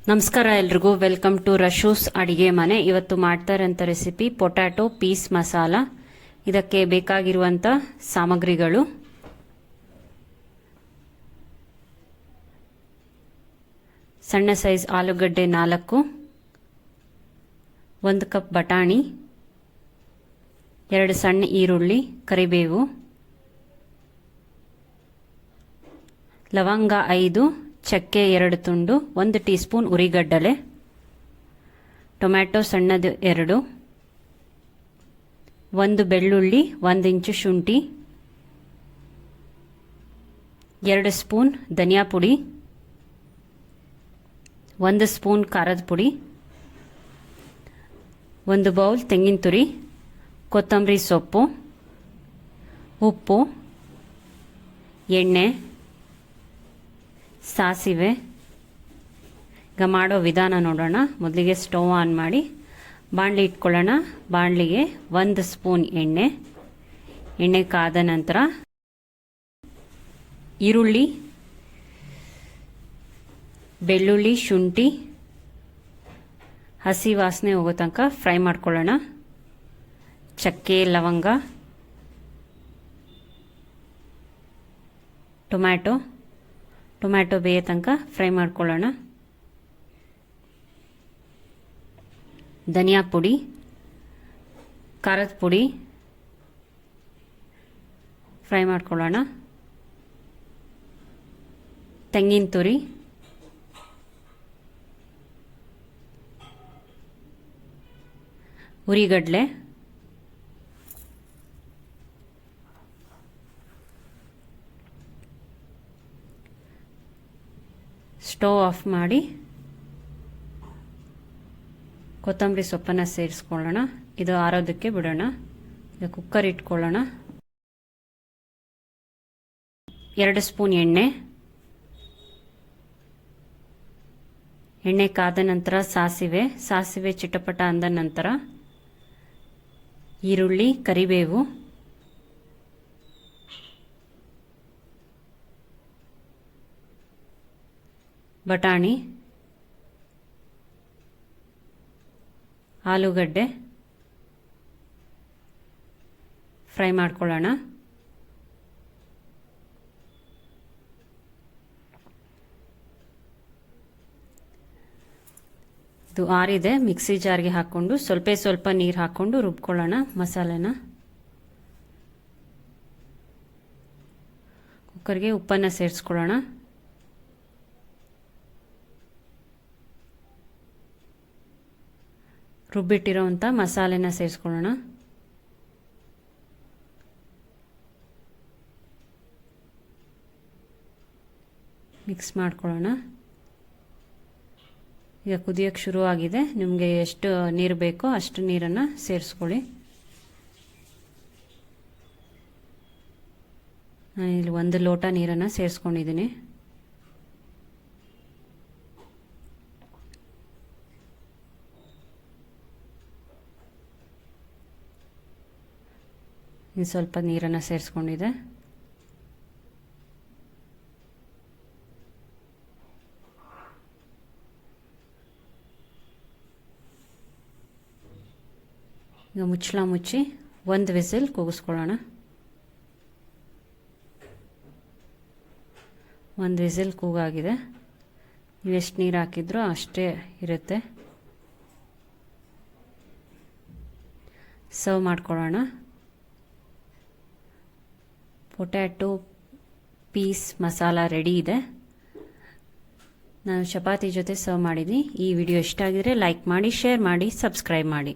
ನಮಸ್ಕಾರ ಎಲ್ರಿಗೂ, welcome to ರಶೂಸ್ ಅಡಿಗೆ ಮನೆ. ಇವತ್ತು ಮಾಡ್ತಾ ಇರೋಂಥ ರೆಸಿಪಿ ಪೊಟ್ಯಾಟೊ ಪೀಸ್ ಮಸಾಲ. ಇದಕ್ಕೆ ಬೇಕಾಗಿರುವಂಥ ಸಾಮಗ್ರಿಗಳು: ಸಣ್ಣ ಸೈಜ್ ಆಲೂಗಡ್ಡೆ 4, 1 ಕಪ್ ಬಟಾಣಿ, 2 ಸಣ್ಣ ಈರುಳ್ಳಿ, ಕರಿಬೇವು, ಲವಂಗ 5, ಚಕ್ಕೆ 2 ತುಂಡು, 1 ಟೀ ಸ್ಪೂನ್ ಉರಿಗಡ್ಡಲೆ, ಟೊಮ್ಯಾಟೊ ಸಣ್ಣದು 2, 1 ಬೆಳ್ಳುಳ್ಳಿ, 1 ಇಂಚು ಶುಂಠಿ, 2 ಸ್ಪೂನ್ ಧನಿಯಾ ಪುಡಿ, 1 ಸ್ಪೂನ್ ಖಾರದ ಪುಡಿ, 1 ಬೌಲ್ ತೆಂಗಿನ ತುರಿ, ಕೊತ್ತಂಬರಿ ಸೊಪ್ಪು, ಉಪ್ಪು, ಎಣ್ಣೆ, ಸಾಸಿವೆ. ಈಗ ಮಾಡೋ ವಿಧಾನ ನೋಡೋಣ. ಮೊದಲಿಗೆ ಸ್ಟವ್ ಆನ್ ಮಾಡಿ ಬಾಣಲಿ ಇಟ್ಕೊಳ್ಳೋಣ. ಬಾಣಲಿಗೆ 1 ಸ್ಪೂನ್ ಎಣ್ಣೆ ಕಾದ ನಂತರ ಈರುಳ್ಳಿ, ಬೆಳ್ಳುಳ್ಳಿ, ಶುಂಠಿ ಹಸಿ ವಾಸನೆ ಹೋಗೋ ತನಕ ಫ್ರೈ ಮಾಡ್ಕೊಳ್ಳೋಣ. ಚಕ್ಕೆ, ಲವಂಗ, ಟೊಮ್ಯಾಟೊ ಬೇಯೋ ತನಕ ಫ್ರೈ ಮಾಡ್ಕೊಳ್ಳೋಣ. ಧನಿಯಾ ಪುಡಿ, ಖಾರದ ಪುಡಿ ಫ್ರೈ ಮಾಡ್ಕೊಳ್ಳೋಣ. ತೆಂಗಿನ ತುರಿ, ಉರಿಗಡ್ಲೆ, ಸ್ಟವ್ ಆಫ್ ಮಾಡಿ ಕೊತ್ತಂಬರಿ ಸೊಪ್ಪನ್ನು ಸೇರಿಸ್ಕೊಳ್ಳೋಣ. ಇದು ಆರೋದಕ್ಕೆ ಬಿಡೋಣ. ಈಗ ಕುಕ್ಕರ್ ಇಟ್ಕೊಳ್ಳೋಣ. 2 ಸ್ಪೂನ್ ಎಣ್ಣೆ ಕಾದ ನಂತರ ಸಾಸಿವೆ ಚಿಟಪಟ ಅಂದ ನಂತರ ಈರುಳ್ಳಿ, ಕರಿಬೇವು, ಬಟಾಣಿ, ಆಲೂಗಡ್ಡೆ ಫ್ರೈ ಮಾಡ್ಕೊಳ್ಳೋಣ. ಇದು ಆರಿದೆ. ಮಿಕ್ಸಿ ಜಾರ್ಗೆ ಹಾಕ್ಕೊಂಡು ಸ್ವಲ್ಪ ನೀರು ಹಾಕ್ಕೊಂಡು ರುಬ್ಕೊಳ್ಳೋಣ ಮಸಾಲೆನ. ಕುಕ್ಕರ್ಗೆ ಉಪ್ಪನ್ನು ಸೇರಿಸ್ಕೊಳ್ಳೋಣ. ರುಬ್ಬಿಟ್ಟಿರೋವಂಥ ಮಸಾಲೆನ ಸೇರಿಸ್ಕೊಳ್ಳೋಣ. ಮಿಕ್ಸ್ ಮಾಡ್ಕೊಳ್ಳೋಣ. ಈಗ ಕುದಿಯೋಕ್ಕೆ ಶುರುವಾಗಿದೆ. ನಿಮಗೆ ಎಷ್ಟು ನೀರು ಬೇಕೋ ಅಷ್ಟು ನೀರನ್ನು ಸೇರಿಸ್ಕೊಳ್ಳಿ. ನಾನಿಲ್ಲಿ 1 ಲೋಟ ನೀರನ್ನು ಸೇರಿಸ್ಕೊಂಡಿದ್ದೀನಿ. ಇನ್ನು ಸ್ವಲ್ಪ ನೀರನ್ನು ಸೇರಿಸ್ಕೊಂಡಿದೆ. ಈಗ ಮುಚ್ಚಳ ಮುಚ್ಚಿ 1 ವಿಸಿಲ್ ಕೂಗಿಸ್ಕೊಳ್ಳೋಣ. 1 ವಿಸಿಲ್ ಕೂಗಾಗಿದೆ. ನೀವು ಎಷ್ಟು ನೀರು ಹಾಕಿದ್ರೋ ಅಷ್ಟೇ ಇರುತ್ತೆ. ಸರ್ವ್ ಮಾಡ್ಕೊಳ್ಳೋಣ. ಪೊಟ್ಯಾಟೊ ಪೀಸ್ ಮಸಾಲ ರೆಡಿ ಇದೆ. ನಾನು ಚಪಾತಿ ಜೊತೆ ಸರ್ವ್ ಮಾಡಿದ್ದೀನಿ. ಈ ವಿಡಿಯೋ ಇಷ್ಟ ಆಗಿದ್ರೆ ಲೈಕ್ ಮಾಡಿ, ಶೇರ್ ಮಾಡಿ, ಸಬ್ಸ್ಕ್ರೈಬ್ ಮಾಡಿ.